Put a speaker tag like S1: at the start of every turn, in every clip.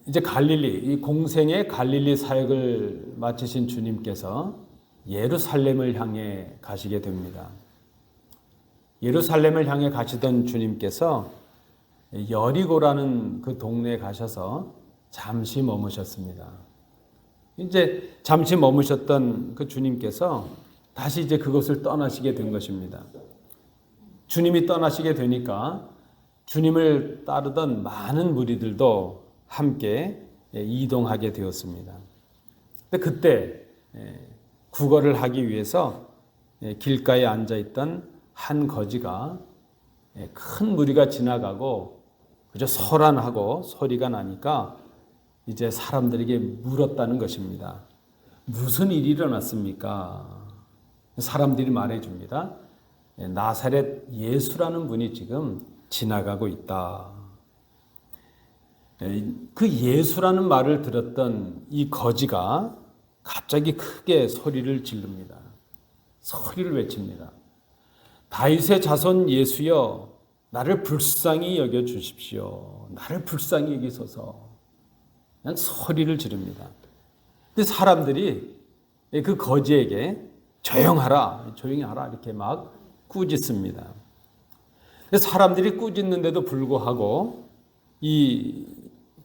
S1: 이제 갈릴리, 이 공생의 갈릴리 사역을 마치신 주님께서 예루살렘을 향해 가시게 됩니다. 예루살렘을 향해 가시던 주님께서 여리고라는 그 동네에 가셔서 잠시 머무셨습니다. 이제 잠시 머무셨던 그 주님께서 다시 이제 그것을 떠나시게 된 것입니다. 주님이 떠나시게 되니까 주님을 따르던 많은 무리들도 함께 이동하게 되었습니다. 근데 그때 구걸을 하기 위해서 길가에 앉아있던 한 거지가 큰 무리가 지나가고 그저 소란하고 소리가 나니까 이제 사람들에게 물었다는 것입니다. 무슨 일이 일어났습니까? 사람들이 말해줍니다. 나사렛 예수라는 분이 지금 지나가고 있다. 그 예수라는 말을 들었던 이 거지가 갑자기 크게 소리를 지릅니다. 소리를 외칩니다. 다윗의 자손 예수여, 나를 불쌍히 여겨 주십시오. 나를 불쌍히 여기소서. 그냥 소리를 지릅니다. 근데 사람들이 그 거지에게 조용하라, 조용히 하라 이렇게 막 꾸짖습니다. 사람들이 꾸짖는데도 불구하고 이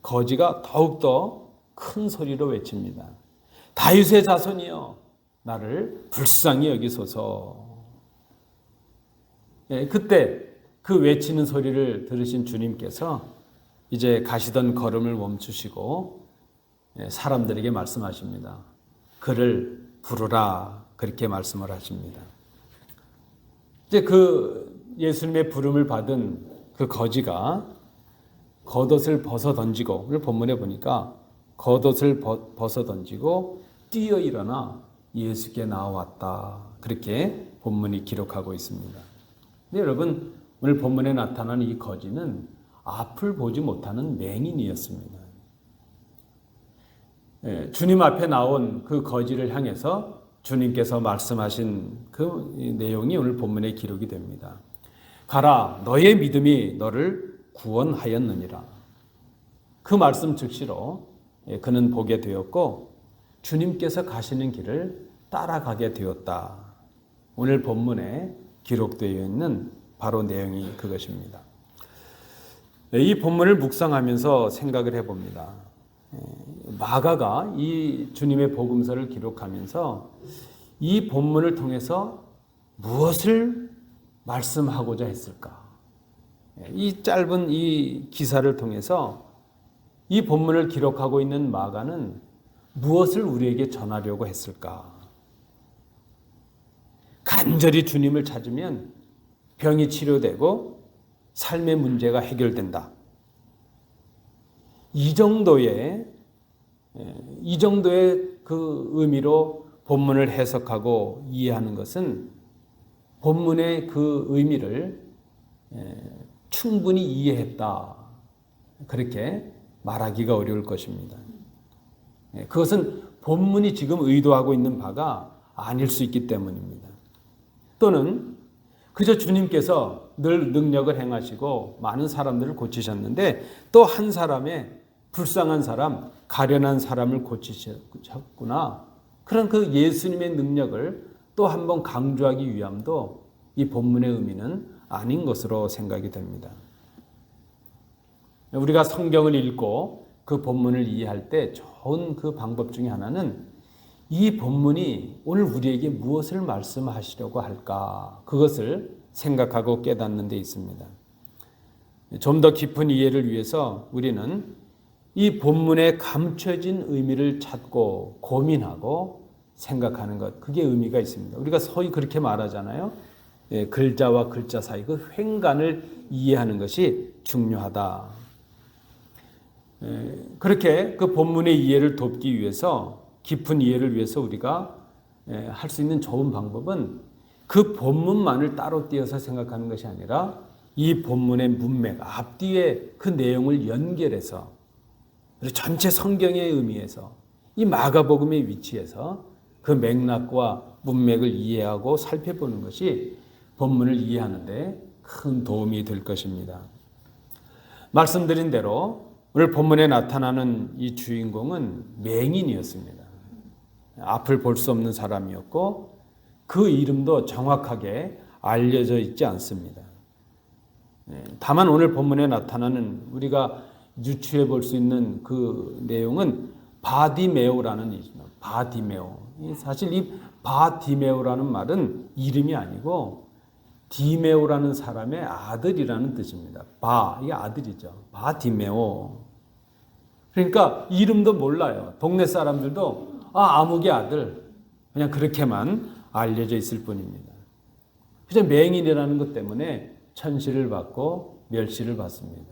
S1: 거지가 더욱더 큰 소리로 외칩니다. 다윗의 자손이여, 나를 불쌍히 여기소서. 그때 그 외치는 소리를 들으신 주님께서 이제 가시던 걸음을 멈추시고 사람들에게 말씀하십니다. 그를 부르라, 그렇게 말씀을 하십니다. 이제 그 예수님의 부름을 받은 그 거지가 겉옷을 벗어 던지고, 오늘 본문에 보니까 겉옷을 벗어 던지고 뛰어 일어나 예수께 나왔다. 그렇게 본문이 기록하고 있습니다. 근데 여러분, 오늘 본문에 나타난 이 거지는 앞을 보지 못하는 맹인이었습니다. 주님 앞에 나온 그 거지를 향해서 주님께서 말씀하신 그 내용이 오늘 본문에 기록이 됩니다. 가라, 너의 믿음이 너를 구원하였느니라. 그 말씀 즉시로 그는 보게 되었고 주님께서 가시는 길을 따라가게 되었다. 오늘 본문에 기록되어 있는 바로 내용이 그것입니다. 이 본문을 묵상하면서 생각을 해봅니다. 마가가 이 주님의 복음서를 기록하면서 이 본문을 통해서 무엇을 말씀하고자 했을까? 이 짧은 이 기사를 통해서 이 본문을 기록하고 있는 마가는 무엇을 우리에게 전하려고 했을까? 간절히 주님을 찾으면 병이 치료되고 삶의 문제가 해결된다. 이 정도의 그 의미로 본문을 해석하고 이해하는 것은 본문의 그 의미를 충분히 이해했다. 그렇게 말하기가 어려울 것입니다. 그것은 본문이 지금 의도하고 있는 바가 아닐 수 있기 때문입니다. 또는 그저 주님께서 늘 능력을 행하시고 많은 사람들을 고치셨는데 또 한 사람의 불쌍한 사람, 가련한 사람을 고치셨구나. 그런 그 예수님의 능력을 또 한 번 강조하기 위함도 이 본문의 의미는 아닌 것으로 생각이 됩니다. 우리가 성경을 읽고 그 본문을 이해할 때 좋은 그 방법 중에 하나는 이 본문이 오늘 우리에게 무엇을 말씀하시려고 할까? 그것을 생각하고 깨닫는 데 있습니다. 좀 더 깊은 이해를 위해서 우리는 이 본문에 감춰진 의미를 찾고 고민하고 생각하는 것, 그게 의미가 있습니다. 우리가 소위 그렇게 말하잖아요. 글자와 글자 사이 그 횡간을 이해하는 것이 중요하다. 그렇게 그 본문의 이해를 돕기 위해서, 깊은 이해를 위해서 우리가 할 수 있는 좋은 방법은 그 본문만을 따로 띄어서 생각하는 것이 아니라 이 본문의 문맥, 앞뒤에 그 내용을 연결해서 그리고 전체 성경의 의미에서 이 마가복음의 위치에서 그 맥락과 문맥을 이해하고 살펴보는 것이 본문을 이해하는 데 큰 도움이 될 것입니다. 말씀드린 대로 오늘 본문에 나타나는 이 주인공은 맹인이었습니다. 앞을 볼 수 없는 사람이었고 그 이름도 정확하게 알려져 있지 않습니다. 다만 오늘 본문에 나타나는 우리가 유추해 볼 수 있는 그 내용은 바디메오라는 이름입니다. 바디메오. 사실 이 바디메오라는 말은 이름이 아니고 디메오라는 사람의 아들이라는 뜻입니다. 이게 아들이죠. 바디메오. 그러니까 이름도 몰라요. 동네 사람들도 아무개 아들. 그냥 그렇게만 알려져 있을 뿐입니다. 그저 맹인이라는 것 때문에 천시를 받고 멸시를 받습니다.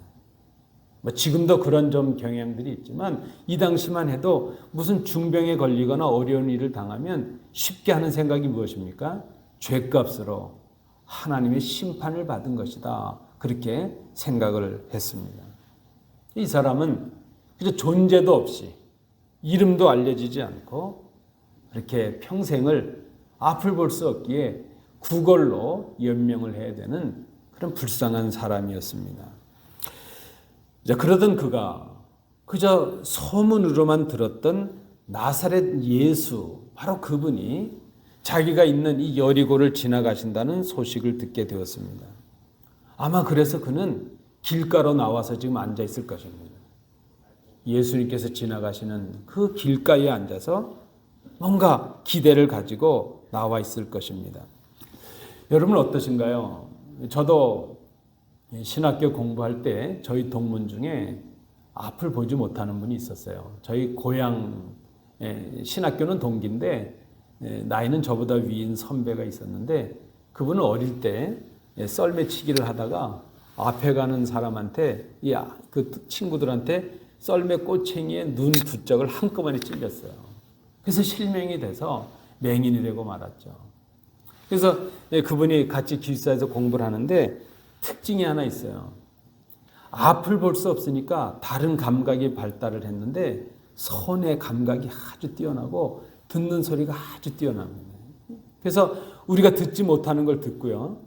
S1: 지금도 그런 좀 경향들이 있지만 이 당시만 해도 무슨 중병에 걸리거나 어려운 일을 당하면 쉽게 하는 생각이 무엇입니까? 죗값으로 하나님의 심판을 받은 것이다. 그렇게 생각을 했습니다. 이 사람은 그저 존재도 없이 이름도 알려지지 않고 그렇게 평생을 앞을 볼 수 없기에 구걸로 연명을 해야 되는 그런 불쌍한 사람이었습니다. 그러던 그가 그저 소문으로만 들었던 나사렛 예수, 바로 그분이 자기가 있는 이 여리고를 지나가신다는 소식을 듣게 되었습니다. 아마 그래서 그는 길가로 나와서 지금 앉아 있을 것입니다. 예수님께서 지나가시는 그 길가에 앉아서 뭔가 기대를 가지고 나와 있을 것입니다. 여러분 어떠신가요? 저도 신학교 공부할 때 저희 동문 중에 앞을 보지 못하는 분이 있었어요. 저희 고향 신학교는 동기인데 나이는 저보다 위인 선배가 있었는데 그분은 어릴 때 썰매치기를 하다가 앞에 가는 사람한테 그 친구들한테 썰매 꼬챙이에 눈 두 짝을 한꺼번에 찔렸어요. 그래서 실명이 돼서 맹인이 되고 말았죠. 그래서 그분이 같이 기숙사에서 공부를 하는데 특징이 하나 있어요. 앞을 볼 수 없으니까 다른 감각이 발달을 했는데 손의 감각이 아주 뛰어나고 듣는 소리가 아주 뛰어납니다. 그래서 우리가 듣지 못하는 걸 듣고요.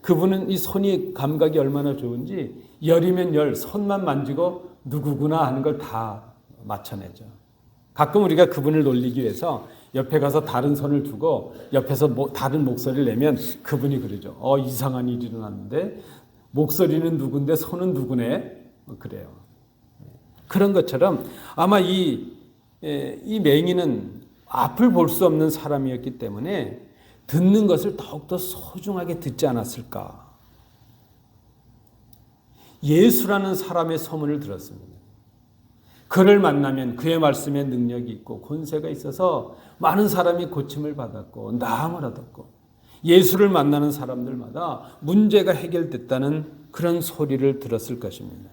S1: 그분은 이 손이 감각이 얼마나 좋은지 열이면 열, 손만 만지고 누구구나 하는 걸 다 맞춰내죠. 가끔 우리가 그분을 놀리기 위해서 옆에 가서 다른 손을 두고 옆에서 다른 목소리를 내면 그분이 그러죠. 이상한 일이 일어났는데 목소리는 누군데 손은 누구네? 그래요. 그런 것처럼 아마 이 맹인은 앞을 볼 수 없는 사람이었기 때문에 듣는 것을 더욱더 소중하게 듣지 않았을까. 예수라는 사람의 소문을 들었습니다. 그를 만나면 그의 말씀에 능력이 있고 권세가 있어서 많은 사람이 고침을 받았고 나음을 얻었고 예수를 만나는 사람들마다 문제가 해결됐다는 그런 소리를 들었을 것입니다.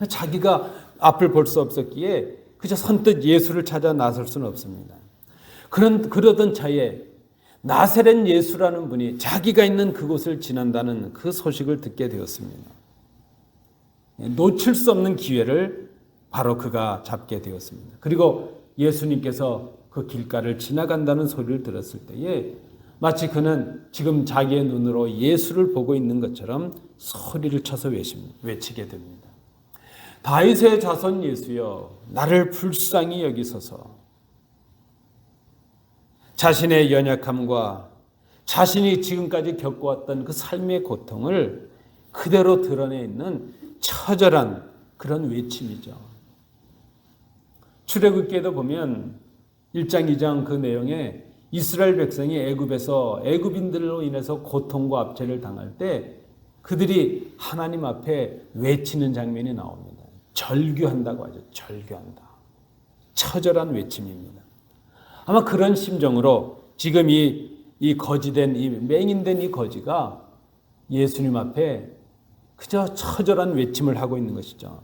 S1: 자기가 앞을 볼 수 없었기에 그저 선뜻 예수를 찾아 나설 수는 없습니다. 그러던 차에 나사렛 예수라는 분이 자기가 있는 그곳을 지난다는 그 소식을 듣게 되었습니다. 놓칠 수 없는 기회를 바로 그가 잡게 되었습니다. 그리고 예수님께서 그 길가를 지나간다는 소리를 들었을 때에 마치 그는 지금 자기의 눈으로 예수를 보고 있는 것처럼 소리를 쳐서 외치게 됩니다. 다윗의 자손 예수여, 나를 불쌍히 여기소서. 자신의 연약함과 자신이 지금까지 겪어왔던 그 삶의 고통을 그대로 드러내 있는 처절한 그런 외침이죠. 출애굽기에도 보면 1장 2장 그 내용에 이스라엘 백성이 애굽에서 애굽인들로 인해서 고통과 압제를 당할 때 그들이 하나님 앞에 외치는 장면이 나옵니다. 절규한다고 하죠. 절규한다. 처절한 외침입니다. 아마 그런 심정으로 지금 이 거지된, 이 맹인된 이 거지가 예수님 앞에 그저 처절한 외침을 하고 있는 것이죠.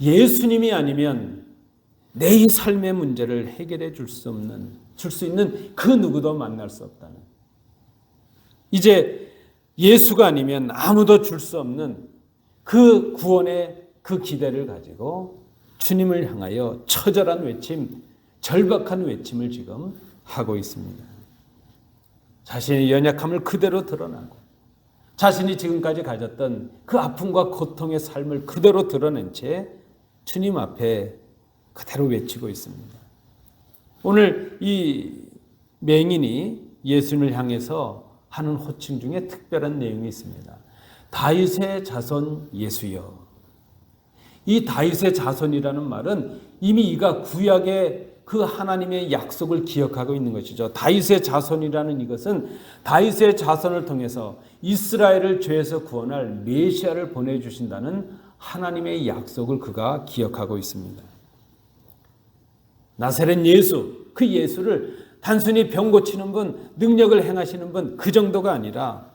S1: 예수님이 아니면 내 이 삶의 문제를 해결해 줄 수 있는 그 누구도 만날 수 없다는. 이제 예수가 아니면 아무도 줄 수 없는 그 구원의 그 기대를 가지고 주님을 향하여 처절한 외침, 절박한 외침을 지금 하고 있습니다. 자신의 연약함을 그대로 드러나고 자신이 지금까지 가졌던 그 아픔과 고통의 삶을 그대로 드러낸 채 주님 앞에 그대로 외치고 있습니다. 오늘 이 맹인이 예수님을 향해서 하는 호칭 중에 특별한 내용이 있습니다. 다윗의 자손 예수여. 이 다윗의 자손이라는 말은 이미 이가 구약의 그 하나님의 약속을 기억하고 있는 것이죠. 다윗의 자손이라는 이것은 다윗의 자손을 통해서 이스라엘을 죄에서 구원할 메시아를 보내주신다는 하나님의 약속을 그가 기억하고 있습니다. 나사렛 예수, 그 예수를 단순히 병 고치는 분, 능력을 행하시는 분, 그 정도가 아니라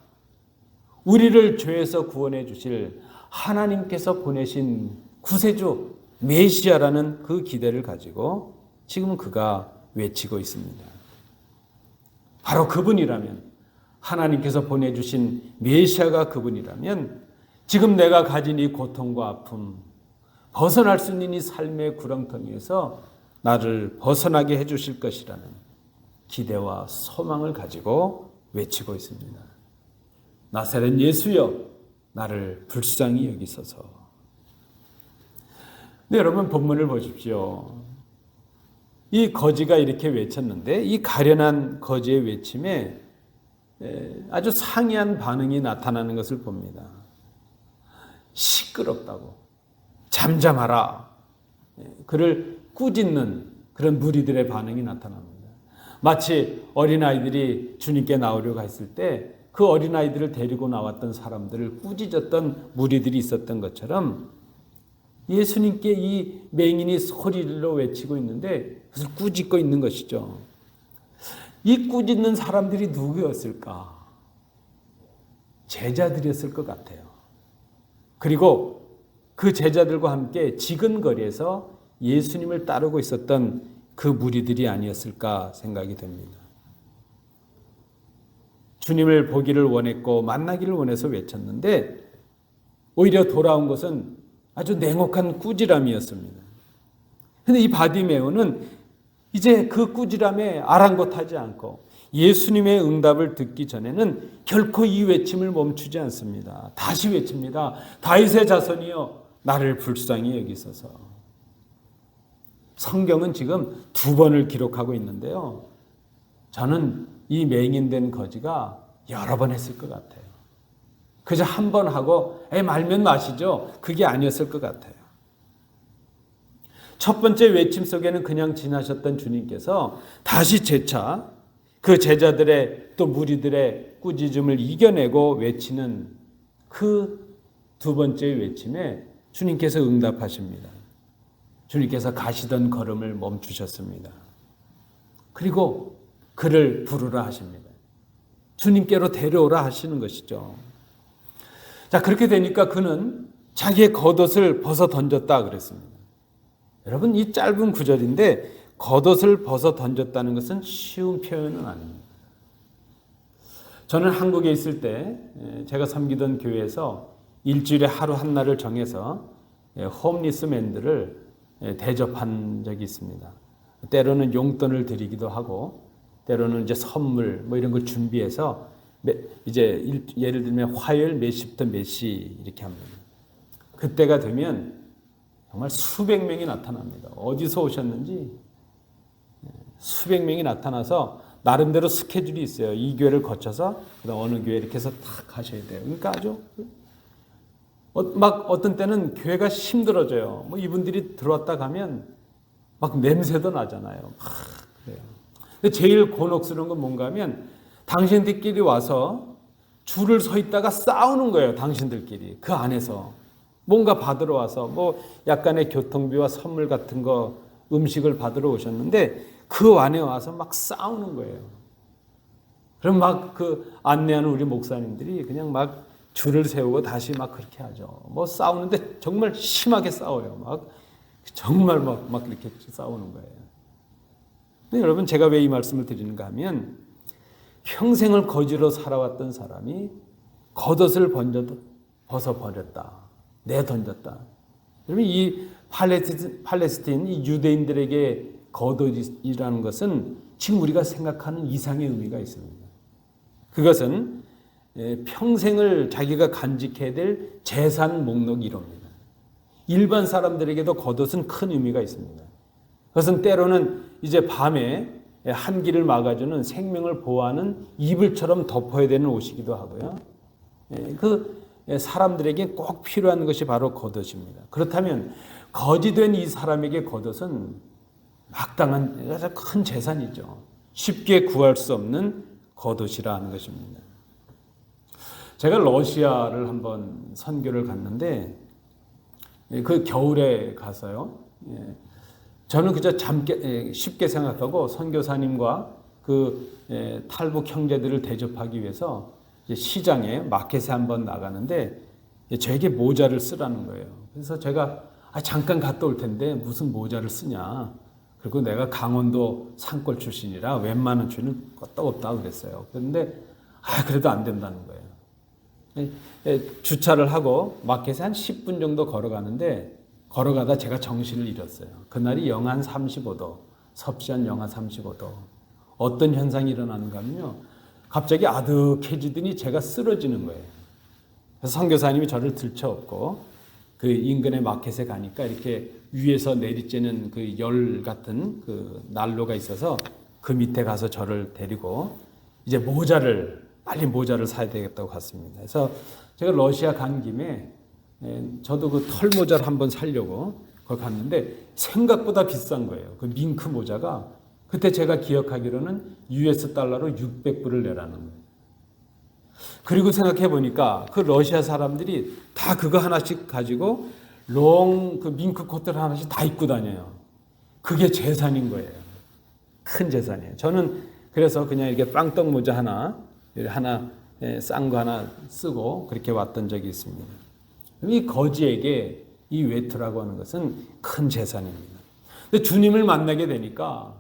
S1: 우리를 죄에서 구원해 주실 하나님께서 보내신 구세주 메시아라는 그 기대를 가지고 지금 그가 외치고 있습니다. 바로 그분이라면, 하나님께서 보내주신 메시아가 그분이라면 지금 내가 가진 이 고통과 아픔, 벗어날 수 있는 이 삶의 구렁텅이에서 나를 벗어나게 해주실 것이라는 기대와 소망을 가지고 외치고 있습니다. 나사렛 예수여, 나를 불쌍히 여기소서. 네, 여러분 본문을 보십시오. 이 거지가 이렇게 외쳤는데 이 가련한 거지의 외침에 아주 상이한 반응이 나타나는 것을 봅니다. 시끄럽다고, 잠잠하라, 그를 꾸짖는 그런 무리들의 반응이 나타납니다. 마치 어린아이들이 주님께 나오려고 했을 때 그 어린아이들을 데리고 나왔던 사람들을 꾸짖었던 무리들이 있었던 것처럼 예수님께 이 맹인이 소리로 외치고 있는데 그것을 꾸짖고 있는 것이죠. 이 꾸짖는 사람들이 누구였을까? 제자들이었을 것 같아요. 그리고 그 제자들과 함께 지근거리에서 예수님을 따르고 있었던 그 무리들이 아니었을까 생각이 됩니다. 주님을 보기를 원했고 만나기를 원해서 외쳤는데 오히려 돌아온 것은 아주 냉혹한 꾸지람이었습니다. 그런데 이 바디메오는 이제 그 꾸지람에 아랑곳하지 않고 예수님의 응답을 듣기 전에는 결코 이 외침을 멈추지 않습니다. 다시 외칩니다. 다윗의 자손이여, 나를 불쌍히 여기소서. 성경은 지금 2번을 기록하고 있는데요. 저는 이 맹인된 거지가 여러 번 했을 것 같아요. 그저 한 번 하고 말면 마시죠. 그게 아니었을 것 같아요. 첫 번째 외침 속에는 그냥 지나셨던 주님께서 다시 재차 그 제자들의 또 무리들의 꾸짖음을 이겨내고 외치는 그 2번째 외침에 주님께서 응답하십니다. 주님께서 가시던 걸음을 멈추셨습니다. 그리고 그를 부르라 하십니다. 주님께로 데려오라 하시는 것이죠. 자, 그렇게 되니까 그는 자기의 겉옷을 벗어 던졌다 그랬습니다. 여러분, 이 짧은 구절인데 겉옷을 벗어 던졌다는 것은 쉬운 표현은 아닙니다. 저는 한국에 있을 때 제가 섬기던 교회에서 일주일에 하루 한 날을 정해서 홈리스맨들을 대접한 적이 있습니다. 때로는 용돈을 드리기도 하고 때로는 이제 선물 뭐 이런 걸 준비해서 이제 예를 들면 화요일 몇 시부터 몇 시 이렇게 합니다. 그때가 되면 정말 수백 명이 나타납니다. 어디서 오셨는지 수백 명이 나타나서 나름대로 스케줄이 있어요. 이 교회를 거쳐서 그다음 어느 교회 이렇게 해서 딱 가셔야 돼요. 그러니까 아주 막 어떤 때는 교회가 힘들어져요. 뭐 이분들이 들어왔다 가면 막 냄새도 나잖아요. 막 그래요. 근데 제일 곤혹스러운 건 뭔가 하면 당신들끼리 와서 줄을 서 있다가 싸우는 거예요. 당신들끼리. 그 안에서. 뭔가 받으러 와서 뭐 약간의 교통비와 선물 같은 거 음식을 받으러 오셨는데 그 안에 와서 막 싸우는 거예요. 그럼 막 그 안내하는 우리 목사님들이 그냥 막 줄을 세우고 다시 막 그렇게 하죠. 뭐 싸우는데 정말 심하게 싸워요. 막 정말 막 이렇게 싸우는 거예요. 근데 여러분, 제가 왜 이 말씀을 드리는가 하면 평생을 거지로 살아왔던 사람이 겉옷을 벗어버렸다. 내던졌다. 여러분, 이 팔레스틴 이 유대인들에게 겉옷이라는 것은 지금 우리가 생각하는 이상의 의미가 있습니다. 그것은 평생을 자기가 간직해야 될 재산 목록 1호입니다. 일반 사람들에게도 겉옷은 큰 의미가 있습니다. 그것은 때로는 이제 밤에 한기를 막아주는 생명을 보호하는 이불처럼 덮어야 되는 옷이기도 하고요. 그 사람들에게 꼭 필요한 것이 바로 겉옷입니다. 그렇다면 거지 된 이 사람에게 겉옷은 막당한 아주 큰 재산이죠. 쉽게 구할 수 없는 겉옷이라 하는 것입니다. 제가 러시아를 한번 선교를 갔는데 그 겨울에 가서요. 저는 그저 쉽게 생각하고 선교사님과 그 탈북 형제들을 대접하기 위해서 시장에 마켓에 한번 나가는데 저에게 모자를 쓰라는 거예요. 그래서 제가 잠깐 갔다 올 텐데 무슨 모자를 쓰냐. 그리고 내가 강원도 산골 출신이라 웬만한 줄은 껐다 없다 그랬어요. 그런데 그래도 안 된다는 거예요. 주차를 하고 마켓에 한 10분 정도 걸어가는데 걸어가다 제가 정신을 잃었어요. 그날이 영하 한 35도, 섭씨 영하 35도. 어떤 현상이 일어나는가 하면요. 갑자기 아득해지더니 제가 쓰러지는 거예요. 그래서 선교사님이 저를 들쳐업고 그 인근의 마켓에 가니까 이렇게 위에서 내리쬐는 그 열 같은 그 난로가 있어서 그 밑에 가서 저를 데리고 이제 빨리 모자를 사야 되겠다고 갔습니다. 그래서 제가 러시아 간 김에 저도 그 털 모자를 한번 사려고 거기 갔는데 생각보다 비싼 거예요. 그 밍크 모자가 그때 제가 기억하기로는 US 달러로 600불을 내라는 거예요. 그리고 생각해 보니까 그 러시아 사람들이 다 그거 하나씩 가지고 그 밍크 코트를 하나씩 다 입고 다녀요. 그게 재산인 거예요. 큰 재산이에요. 저는 그래서 그냥 이렇게 빵떡 모자 하나 싼 거 하나 쓰고 그렇게 왔던 적이 있습니다. 이 거지에게 이 외투라고 하는 것은 큰 재산입니다. 근데 주님을 만나게 되니까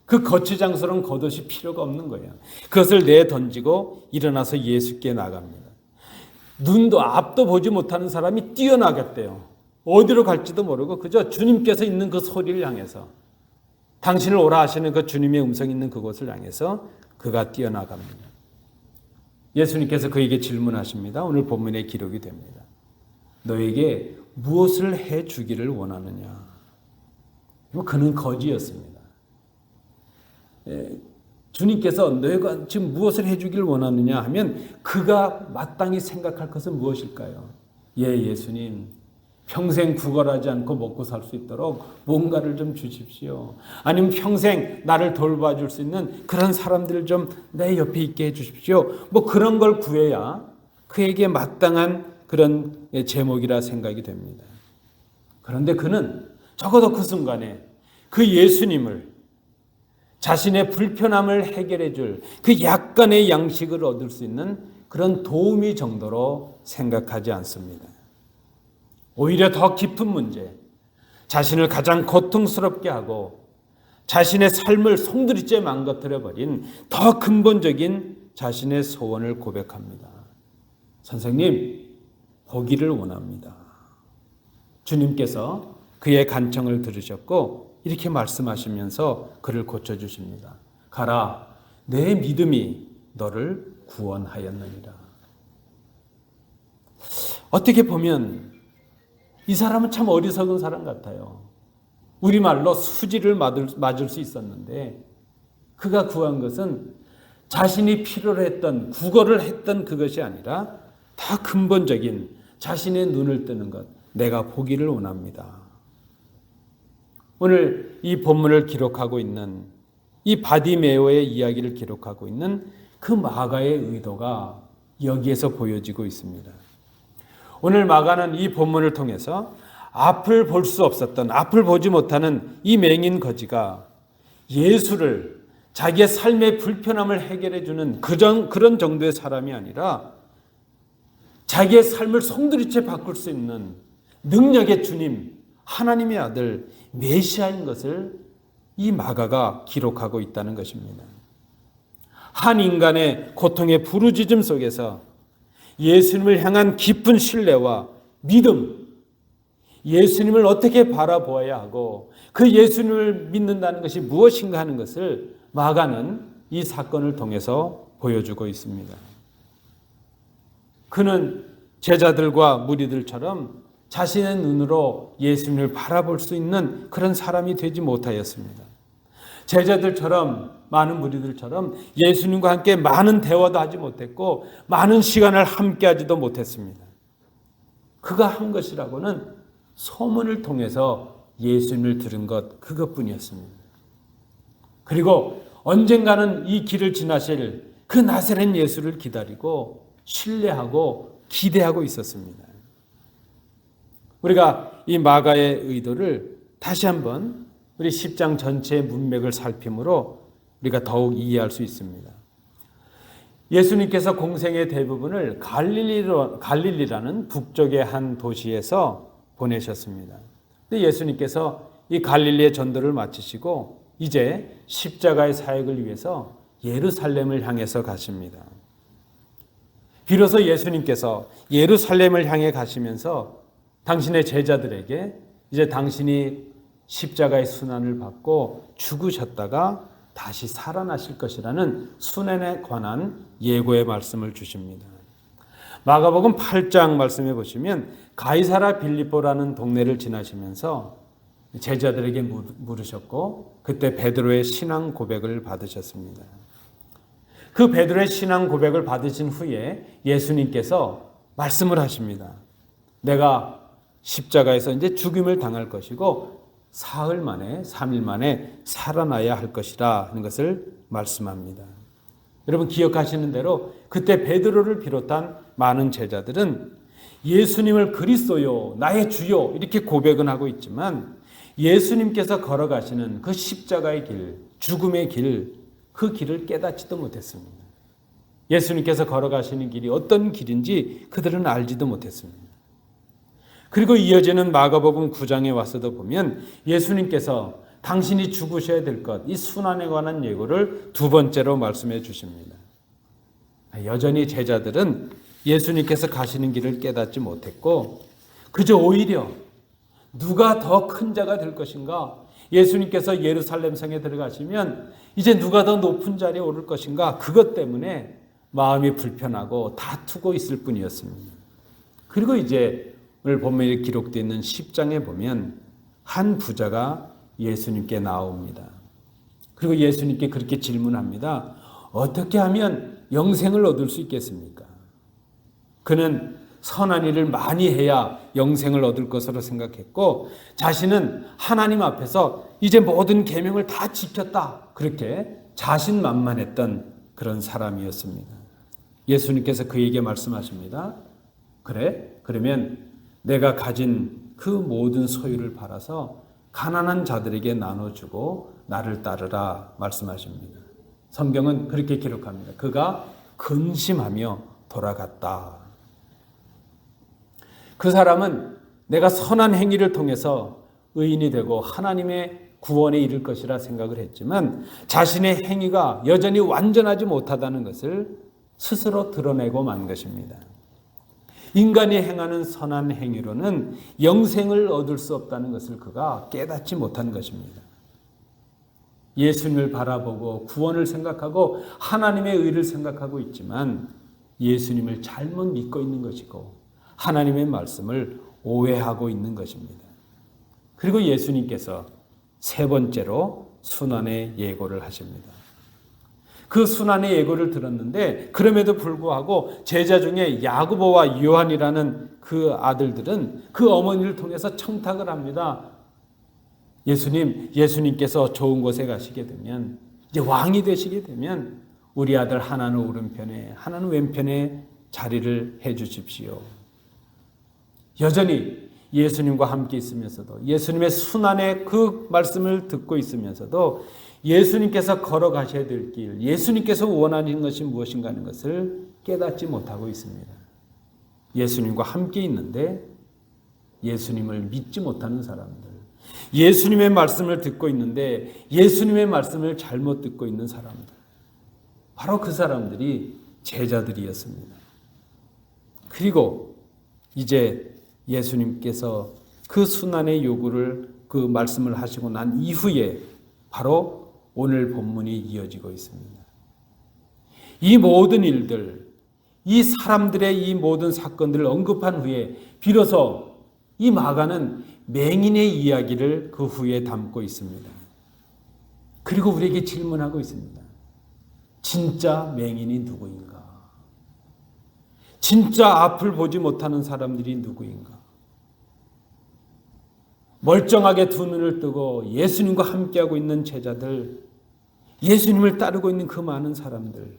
S1: 그 거치장스러운 겉옷이 필요가 없는 거예요. 그것을 내던지고 일어나서 예수께 나갑니다. 눈도 앞도 보지 못하는 사람이 뛰어나갔대요. 어디로 갈지도 모르고 그저 주님께서 있는 그 소리를 향해서 당신을 오라 하시는 그 주님의 음성이 있는 그곳을 향해서 그가 뛰어나갑니다. 예수님께서 그에게 질문하십니다. 오늘 본문에 기록이 됩니다. 너에게 무엇을 해 주기를 원하느냐? 그는 거지였습니다. 주님께서 너희가 지금 무엇을 해주길 원하느냐 하면 그가 마땅히 생각할 것은 무엇일까요? 예수님 평생 구걸하지 않고 먹고 살 수 있도록 뭔가를 좀 주십시오. 아니면 평생 나를 돌봐줄 수 있는 그런 사람들을 좀 내 옆에 있게 해주십시오. 그런 걸 구해야 그에게 마땅한 그런 제목이라 생각이 됩니다. 그런데 그는 적어도 그 순간에 그 예수님을 자신의 불편함을 해결해 줄 그 약간의 양식을 얻을 수 있는 그런 도우미 정도로 생각하지 않습니다. 오히려 더 깊은 문제, 자신을 가장 고통스럽게 하고 자신의 삶을 송두리째 망가뜨려버린 더 근본적인 자신의 소원을 고백합니다. 선생님, 보기를 원합니다. 주님께서 그의 간청을 들으셨고 이렇게 말씀하시면서 그를 고쳐주십니다. 가라, 내 믿음이 너를 구원하였느니라. 어떻게 보면 이 사람은 참 어리석은 사람 같아요. 우리말로 수지를 맞을 수 있었는데 그가 구한 것은 자신이 필요로 했던 구걸을 했던 그것이 아니라 다 근본적인 자신의 눈을 뜨는 것, 내가 보기를 원합니다. 오늘 이 본문을 기록하고 있는 이 바디메오의 이야기를 기록하고 있는 그 마가의 의도가 여기에서 보여지고 있습니다. 오늘 마가는 이 본문을 통해서 앞을 볼 수 없었던, 앞을 보지 못하는 이 맹인 거지가 예수를 자기의 삶의 불편함을 해결해 주는 그런 정도의 사람이 아니라 자기의 삶을 송두리째 바꿀 수 있는 능력의 주님, 하나님의 아들 메시아인 것을 이 마가가 기록하고 있다는 것입니다. 한 인간의 고통의 부르짖음 속에서 예수님을 향한 깊은 신뢰와 믿음, 예수님을 어떻게 바라보아야 하고 그 예수님을 믿는다는 것이 무엇인가 하는 것을 마가는 이 사건을 통해서 보여주고 있습니다. 그는 제자들과 무리들처럼 자신의 눈으로 예수님을 바라볼 수 있는 그런 사람이 되지 못하였습니다. 제자들처럼, 많은 무리들처럼 예수님과 함께 많은 대화도 하지 못했고 많은 시간을 함께 하지도 못했습니다. 그가 한 것이라고는 소문을 통해서 예수님을 들은 것, 그것뿐이었습니다. 그리고 언젠가는 이 길을 지나실 그 나사렛 예수를 기다리고 신뢰하고 기대하고 있었습니다. 우리가 이 마가의 의도를 다시 한번 우리 10장 전체의 문맥을 살핌으로 우리가 더욱 이해할 수 있습니다. 예수님께서 공생의 대부분을 갈릴리라는 북쪽의 한 도시에서 보내셨습니다. 근데 예수님께서 이 갈릴리의 전도를 마치시고 이제 십자가의 사역을 위해서 예루살렘을 향해서 가십니다. 비로소 예수님께서 예루살렘을 향해 가시면서 당신의 제자들에게 이제 당신이 십자가의 순환을 받고 죽으셨다가 다시 살아나실 것이라는 순환에 관한 예고의 말씀을 주십니다. 마가복음 8장 말씀해 보시면 가이사라 빌립보라는 동네를 지나시면서 제자들에게 물으셨고 그때 베드로의 신앙 고백을 받으셨습니다. 그 베드로의 신앙 고백을 받으신 후에 예수님께서 말씀을 하십니다. 내가 십자가에서 이제 죽임을 당할 것이고 사흘 만에, 3일 만에 살아나야 할 것이라 하는 것을 말씀합니다. 여러분 기억하시는 대로 그때 베드로를 비롯한 많은 제자들은 예수님을 그리스도요, 나의 주요 이렇게 고백은 하고 있지만 예수님께서 걸어가시는 그 십자가의 길, 죽음의 길, 그 길을 깨닫지도 못했습니다. 예수님께서 걸어가시는 길이 어떤 길인지 그들은 알지도 못했습니다. 그리고 이어지는 마가복음 9장에 와서도 보면 예수님께서 당신이 죽으셔야 될 것, 이 순환에 관한 예고를 두 번째로 말씀해 주십니다. 여전히 제자들은 예수님께서 가시는 길을 깨닫지 못했고 그저 오히려 누가 더 큰 자가 될 것인가, 예수님께서 예루살렘 성에 들어가시면 이제 누가 더 높은 자리에 오를 것인가, 그것 때문에 마음이 불편하고 다투고 있을 뿐이었습니다. 그리고 이제 오늘 본문에 기록되어 있는 10장에 보면 한 부자가 예수님께 나옵니다. 그리고 예수님께 그렇게 질문합니다. 어떻게 하면 영생을 얻을 수 있겠습니까? 그는 선한 일을 많이 해야 영생을 얻을 것으로 생각했고 자신은 하나님 앞에서 이제 모든 계명을 다 지켰다, 그렇게 자신만만했던 그런 사람이었습니다. 예수님께서 그에게 말씀하십니다. 그래? 그러면 내가 가진 그 모든 소유를 팔아서 가난한 자들에게 나눠주고 나를 따르라 말씀하십니다. 성경은 그렇게 기록합니다. 그가 근심하며 돌아갔다. 그 사람은 내가 선한 행위를 통해서 의인이 되고 하나님의 구원에 이를 것이라 생각을 했지만 자신의 행위가 여전히 완전하지 못하다는 것을 스스로 드러내고 만 것입니다. 인간이 행하는 선한 행위로는 영생을 얻을 수 없다는 것을 그가 깨닫지 못한 것입니다. 예수님을 바라보고 구원을 생각하고 하나님의 의를 생각하고 있지만 예수님을 잘못 믿고 있는 것이고 하나님의 말씀을 오해하고 있는 것입니다. 그리고 예수님께서 세 번째로 순환의 예고를 하십니다. 그 순환의 예고를 들었는데 그럼에도 불구하고 제자 중에 야고보와 요한이라는 그 아들들은 그 어머니를 통해서 청탁을 합니다. 예수님께서 좋은 곳에 가시게 되면, 이제 왕이 되시게 되면 우리 아들 하나는 오른편에 하나는 왼편에 자리를 해 주십시오. 여전히 예수님과 함께 있으면서도, 예수님의 순환의 그 말씀을 듣고 있으면서도 예수님께서 걸어가셔야 될 길, 예수님께서 원하는 것이 무엇인가 하는 것을 깨닫지 못하고 있습니다. 예수님과 함께 있는데 예수님을 믿지 못하는 사람들, 예수님의 말씀을 듣고 있는데 예수님의 말씀을 잘못 듣고 있는 사람들, 바로 그 사람들이 제자들이었습니다. 그리고 이제 예수님께서 그 순환의 요구를, 그 말씀을 하시고 난 이후에 바로 오늘 본문이 이어지고 있습니다. 이 모든 일들, 이 사람들의 이 모든 사건들을 언급한 후에 비로소 이 마가는 맹인의 이야기를 그 후에 담고 있습니다. 그리고 우리에게 질문하고 있습니다. 진짜 맹인이 누구인가? 진짜 앞을 보지 못하는 사람들이 누구인가? 멀쩡하게 두 눈을 뜨고 예수님과 함께하고 있는 제자들, 예수님을 따르고 있는 그 많은 사람들,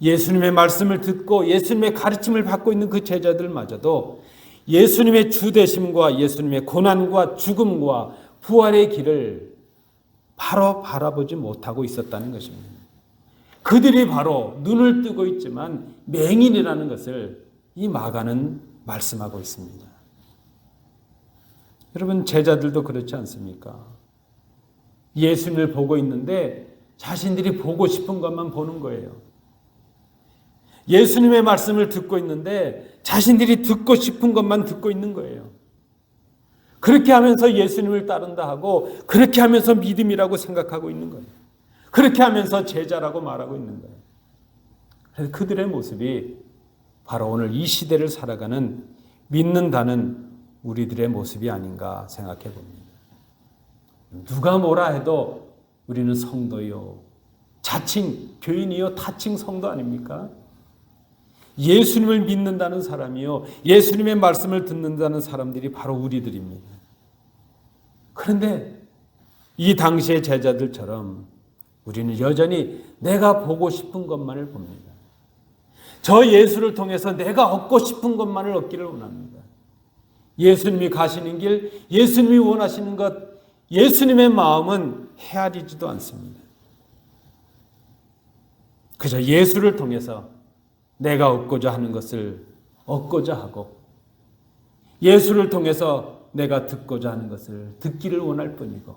S1: 예수님의 말씀을 듣고 예수님의 가르침을 받고 있는 그 제자들마저도 예수님의 주되심과 예수님의 고난과 죽음과 부활의 길을 바로 바라보지 못하고 있었다는 것입니다. 그들이 바로 눈을 뜨고 있지만 맹인이라는 것을 이 마가는 말씀하고 있습니다. 여러분, 제자들도 그렇지 않습니까? 예수님을 보고 있는데 자신들이 보고 싶은 것만 보는 거예요. 예수님의 말씀을 듣고 있는데 자신들이 듣고 싶은 것만 듣고 있는 거예요. 그렇게 하면서 예수님을 따른다 하고 그렇게 하면서 믿음이라고 생각하고 있는 거예요. 그렇게 하면서 제자라고 말하고 있는 거예요. 그래서 그들의 모습이 바로 오늘 이 시대를 살아가는 믿는다는 우리들의 모습이 아닌가 생각해 봅니다. 누가 뭐라 해도 우리는 성도요, 자칭 교인이요, 타칭 성도 아닙니까? 예수님을 믿는다는 사람이요, 예수님의 말씀을 듣는다는 사람들이 바로 우리들입니다. 그런데 이 당시의 제자들처럼 우리는 여전히 내가 보고 싶은 것만을 봅니다. 저 예수를 통해서 내가 얻고 싶은 것만을 얻기를 원합니다. 예수님이 가시는 길, 예수님이 원하시는 것, 예수님의 마음은 헤아리지도 않습니다. 그저 예수를 통해서 내가 얻고자 하는 것을 얻고자 하고 예수를 통해서 내가 듣고자 하는 것을 듣기를 원할 뿐이고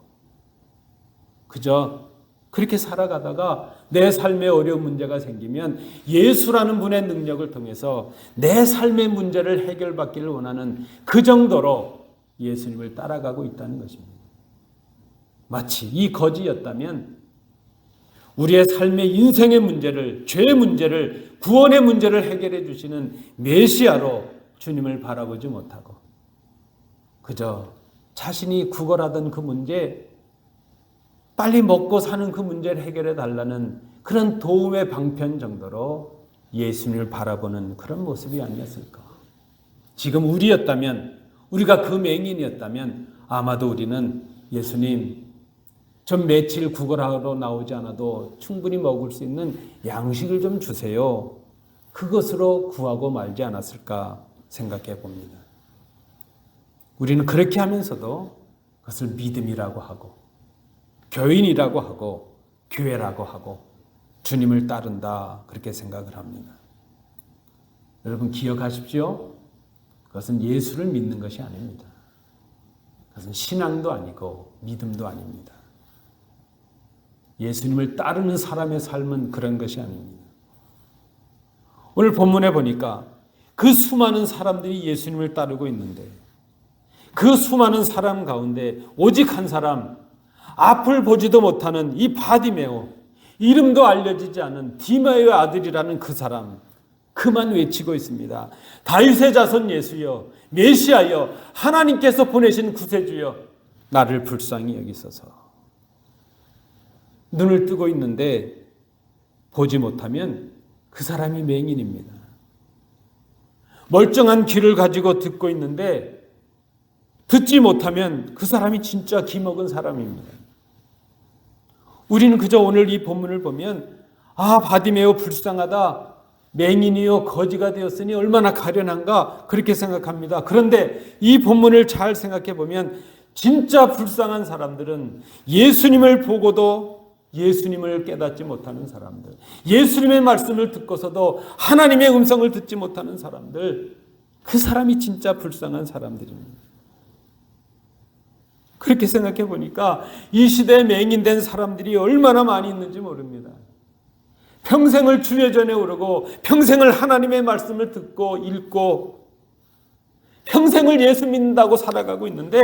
S1: 그저 그렇게 살아가다가 내 삶에 어려운 문제가 생기면 예수라는 분의 능력을 통해서 내 삶의 문제를 해결받기를 원하는 그 정도로 예수님을 따라가고 있다는 것입니다. 마치 이 거지였다면 우리의 삶의 인생의 문제를, 죄의 문제를, 구원의 문제를 해결해 주시는 메시아로 주님을 바라보지 못하고 그저 자신이 구걸하던 그 문제, 빨리 먹고 사는 그 문제를 해결해 달라는 그런 도움의 방편 정도로 예수님을 바라보는 그런 모습이 아니었을까. 지금 우리였다면, 우리가 그 맹인이었다면 아마도 우리는 예수님, 좀 며칠 구걸하러 나오지 않아도 충분히 먹을 수 있는 양식을 좀 주세요. 그것으로 구하고 말지 않았을까 생각해 봅니다. 우리는 그렇게 하면서도 그것을 믿음이라고 하고 교인이라고 하고 교회라고 하고 주님을 따른다 그렇게 생각을 합니다. 여러분 기억하십시오. 그것은 예수를 믿는 것이 아닙니다. 그것은 신앙도 아니고 믿음도 아닙니다. 예수님을 따르는 사람의 삶은 그런 것이 아닙니다. 오늘 본문에 보니까 그 수많은 사람들이 예수님을 따르고 있는데 그 수많은 사람 가운데 오직 한 사람, 앞을 보지도 못하는 이 바디메오, 이름도 알려지지 않은 디마의 아들이라는 그 사람, 그만 외치고 있습니다. 다윗의 자손 예수여, 메시아여, 하나님께서 보내신 구세주여, 나를 불쌍히 여기소서. 눈을 뜨고 있는데 보지 못하면 그 사람이 맹인입니다. 멀쩡한 귀를 가지고 듣고 있는데 듣지 못하면 그 사람이 진짜 기먹은 사람입니다. 우리는 그저 오늘 이 본문을 보면 바디메오 불쌍하다, 맹인이요 거지가 되었으니 얼마나 가련한가 그렇게 생각합니다. 그런데 이 본문을 잘 생각해 보면 진짜 불쌍한 사람들은 예수님을 보고도 예수님을 깨닫지 못하는 사람들, 예수님의 말씀을 듣고서도 하나님의 음성을 듣지 못하는 사람들, 그 사람이 진짜 불쌍한 사람들입니다. 그렇게 생각해 보니까 이 시대에 맹인된 사람들이 얼마나 많이 있는지 모릅니다. 평생을 주의 전에 오르고 평생을 하나님의 말씀을 듣고 읽고 평생을 예수 믿는다고 살아가고 있는데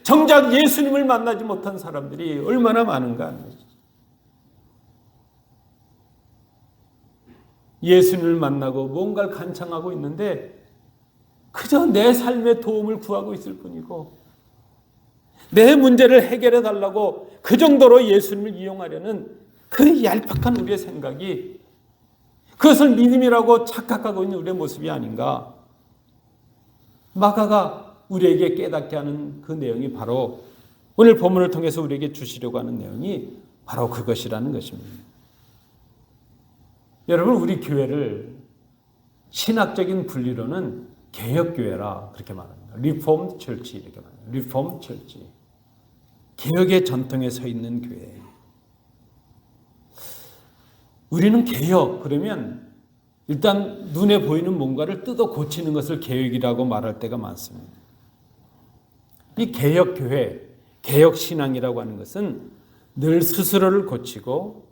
S1: 정작 예수님을 만나지 못한 사람들이 얼마나 많은가 하는 거죠. 예수님을 만나고 뭔가를 간청하고 있는데 그저 내 삶의 도움을 구하고 있을 뿐이고 내 문제를 해결해 달라고 그 정도로 예수님을 이용하려는 그 얄팍한 우리의 생각이 그것을 믿음이라고 착각하고 있는 우리의 모습이 아닌가. 마가가 우리에게 깨닫게 하는 그 내용이 바로 오늘 본문을 통해서 우리에게 주시려고 하는 내용이 바로 그것이라는 것입니다. 여러분, 우리 교회를 신학적인 분리로는 개혁교회라 그렇게 말합니다. 리폼드 철치 이렇게 말합니다. 리폼드 철치. 개혁의 전통에 서 있는 교회. 우리는 개혁 그러면 일단 눈에 보이는 뭔가를 뜯어 고치는 것을 개혁이라고 말할 때가 많습니다. 이 개혁교회, 개혁신앙이라고 하는 것은 늘 스스로를 고치고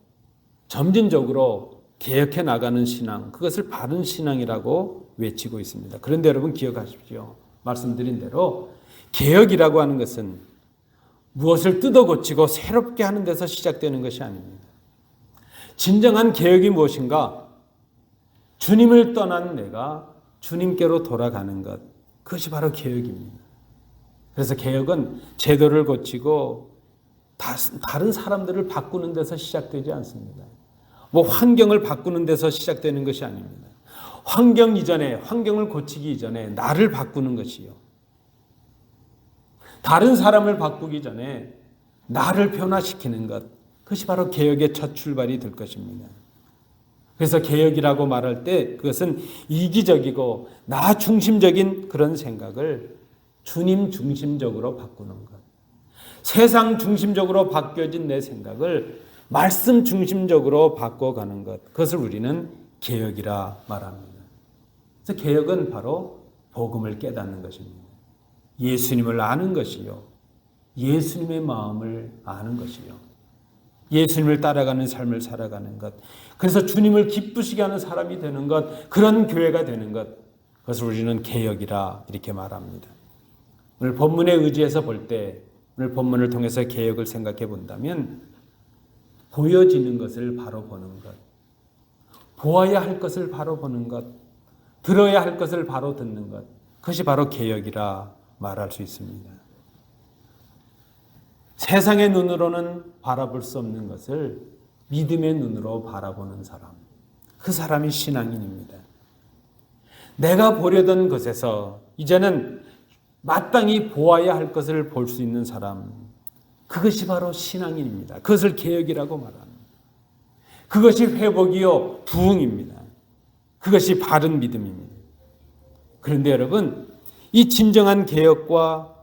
S1: 점진적으로 개혁해 나가는 신앙, 그것을 바른 신앙이라고 외치고 있습니다. 그런데 여러분 기억하십시오. 말씀드린 대로 개혁이라고 하는 것은 무엇을 뜯어 고치고 새롭게 하는 데서 시작되는 것이 아닙니다. 진정한 개혁이 무엇인가? 주님을 떠난 내가 주님께로 돌아가는 것, 그것이 바로 개혁입니다. 그래서 개혁은 제도를 고치고 다른 사람들을 바꾸는 데서 시작되지 않습니다. 뭐 환경을 바꾸는 데서 시작되는 것이 아닙니다. 환경 이전에, 환경을 고치기 이전에 나를 바꾸는 것이요. 다른 사람을 바꾸기 전에 나를 변화시키는 것, 그것이 바로 개혁의 첫 출발이 될 것입니다. 그래서 개혁이라고 말할 때 그것은 이기적이고 나 중심적인 그런 생각을 주님 중심적으로 바꾸는 것. 세상 중심적으로 바뀌어진 내 생각을 말씀 중심적으로 바꿔가는 것. 그것을 우리는 개혁이라 말합니다. 그래서 개혁은 바로 복음을 깨닫는 것입니다. 예수님을 아는 것이요. 예수님의 마음을 아는 것이요. 예수님을 따라가는 삶을 살아가는 것. 그래서 주님을 기쁘시게 하는 사람이 되는 것. 그런 교회가 되는 것. 그것을 우리는 개혁이라 이렇게 말합니다. 오늘 본문에 의지해서 볼 때 오늘 본문을 통해서 개혁을 생각해 본다면 보여지는 것을 바로 보는 것. 보아야 할 것을 바로 보는 것. 들어야 할 것을 바로 듣는 것. 그것이 바로 개혁이라 말할 수 있습니다. 세상의 눈으로는 바라볼 수 없는 것을 믿음의 눈으로 바라보는 사람. 그 사람이 신앙인입니다. 내가 보려던 것에서 이제는 마땅히 보아야 할 것을 볼 수 있는 사람. 그것이 바로 신앙인입니다. 그것을 개혁이라고 말합니다. 그것이 회복이요 부흥입니다. 그것이 바른 믿음입니다. 그런데 여러분, 이 진정한 개혁과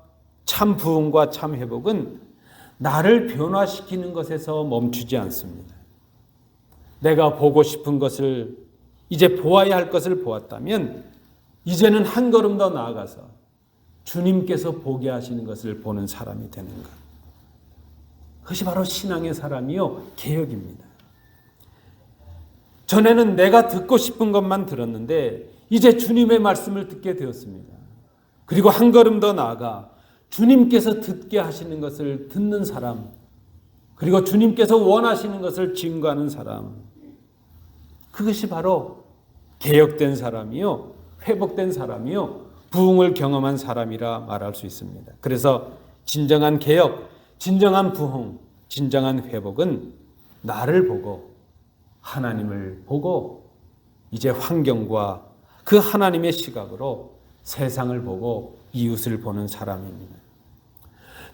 S1: 참 부흥과 참 회복은 나를 변화시키는 것에서 멈추지 않습니다. 내가 보고 싶은 것을 이제 보아야 할 것을 보았다면 이제는 한 걸음 더 나아가서 주님께서 보게 하시는 것을 보는 사람이 되는 것. 그것이 바로 신앙의 사람이요 개혁입니다. 전에는 내가 듣고 싶은 것만 들었는데 이제 주님의 말씀을 듣게 되었습니다. 그리고 한 걸음 더 나아가 주님께서 듣게 하시는 것을 듣는 사람, 그리고 주님께서 원하시는 것을 증거하는 사람, 그것이 바로 개혁된 사람이요, 회복된 사람이요, 부흥을 경험한 사람이라 말할 수 있습니다. 그래서 진정한 개혁, 진정한 부흥, 진정한 회복은 나를 보고 하나님을 보고 이제 환경과 그 하나님의 시각으로 세상을 보고 이웃을 보는 사람입니다.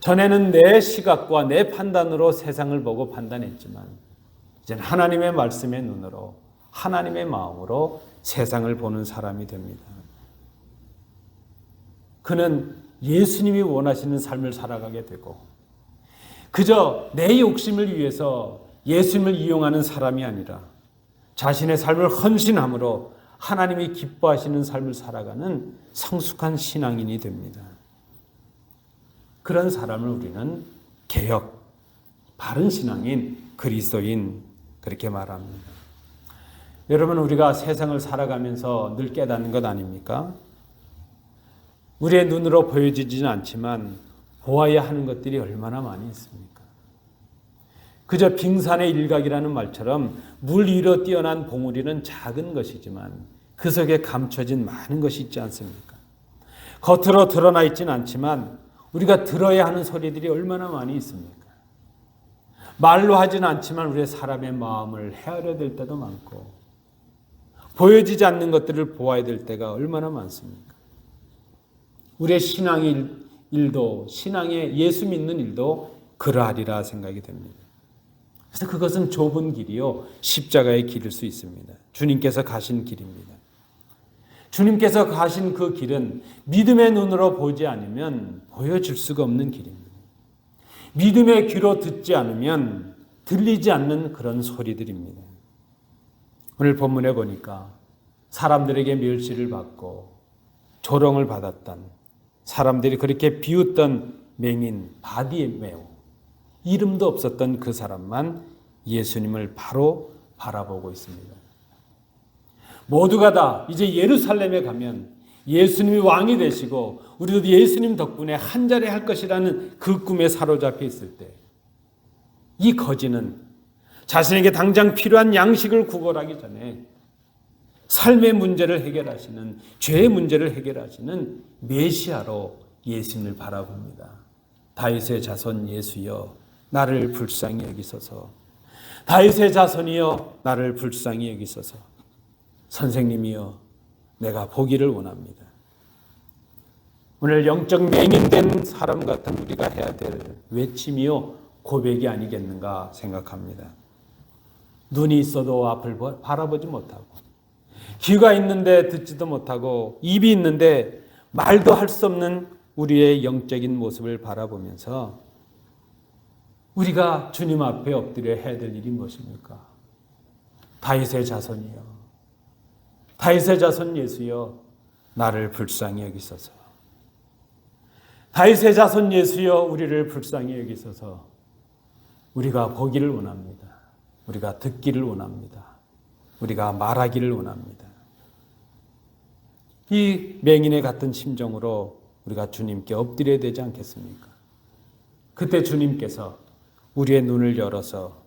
S1: 전에는 내 시각과 내 판단으로 세상을 보고 판단했지만 이제는 하나님의 말씀의 눈으로 하나님의 마음으로 세상을 보는 사람이 됩니다. 그는 예수님이 원하시는 삶을 살아가게 되고 그저 내 욕심을 위해서 예수님을 이용하는 사람이 아니라 자신의 삶을 헌신함으로 하나님이 기뻐하시는 삶을 살아가는 성숙한 신앙인이 됩니다. 그런 사람을 우리는 개혁, 바른 신앙인, 그리스도인 그렇게 말합니다. 여러분, 우리가 세상을 살아가면서 늘 깨닫는 것 아닙니까? 우리의 눈으로 보여지지는 않지만 보아야 하는 것들이 얼마나 많이 있습니까? 그저 빙산의 일각이라는 말처럼 물 위로 뛰어난 봉우리는 작은 것이지만 그 속에 감춰진 많은 것이 있지 않습니까? 겉으로 드러나 있지는 않지만 우리가 들어야 하는 소리들이 얼마나 많이 있습니까? 말로 하지는 않지만 우리의 사람의 마음을 헤아려 될 때도 많고 보여지지 않는 것들을 보아야 될 때가 얼마나 많습니까? 우리의 신앙의 일도, 신앙의 예수 믿는 일도 그러하리라 생각이 됩니다. 그래서 그것은 좁은 길이요 십자가의 길일 수 있습니다. 주님께서 가신 길입니다. 주님께서 가신 그 길은 믿음의 눈으로 보지 않으면 보여줄 수가 없는 길입니다. 믿음의 귀로 듣지 않으면 들리지 않는 그런 소리들입니다. 오늘 본문에 보니까 사람들에게 멸시를 받고 조롱을 받았던 사람들이 그렇게 비웃던 맹인 바디메오, 이름도 없었던 그 사람만 예수님을 바로 바라보고 있습니다. 모두가 다 이제 예루살렘에 가면 예수님이 왕이 되시고 우리도 예수님 덕분에 한 자리 할 것이라는 그 꿈에 사로잡혀 있을 때 이 거지는 자신에게 당장 필요한 양식을 구걸하기 전에 삶의 문제를 해결하시는, 죄의 문제를 해결하시는 메시아로 예수님을 바라봅니다. 다윗의 자손 예수여 나를 불쌍히 여기소서. 다윗의 자손이여 나를 불쌍히 여기소서. 선생님이여 내가 보기를 원합니다. 오늘 영적 맹인된 사람 같은 우리가 해야 될 외침이요 고백이 아니겠는가 생각합니다. 눈이 있어도 앞을 바라보지 못하고 귀가 있는데 듣지도 못하고 입이 있는데 말도 할 수 없는 우리의 영적인 모습을 바라보면서 우리가 주님 앞에 엎드려 해야 될 일이 무엇입니까? 다윗의 자손이여, 다윗의 자손 예수여 나를 불쌍히 여기소서. 다윗의 자손 예수여 우리를 불쌍히 여기소서. 우리가 보기를 원합니다. 우리가 듣기를 원합니다. 우리가 말하기를 원합니다. 이 맹인의 같은 심정으로 우리가 주님께 엎드려야 되지 않겠습니까? 그때 주님께서 우리의 눈을 열어서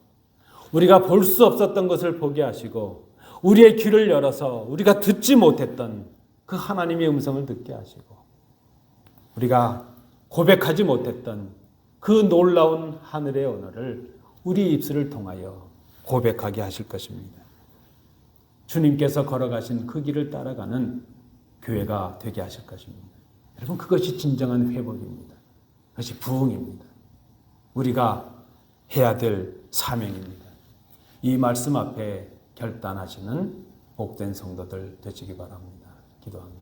S1: 우리가 볼 수 없었던 것을 보게 하시고 우리의 귀를 열어서 우리가 듣지 못했던 그 하나님의 음성을 듣게 하시고 우리가 고백하지 못했던 그 놀라운 하늘의 언어를 우리 입술을 통하여 고백하게 하실 것입니다. 주님께서 걸어가신 그 길을 따라가는 교회가 되게 하실 것입니다. 여러분 그것이 진정한 회복입니다. 그것이 부흥입니다. 우리가 해야 될 사명입니다. 이 말씀 앞에 결단하시는 복된 성도들 되시기 바랍니다. 기도합니다.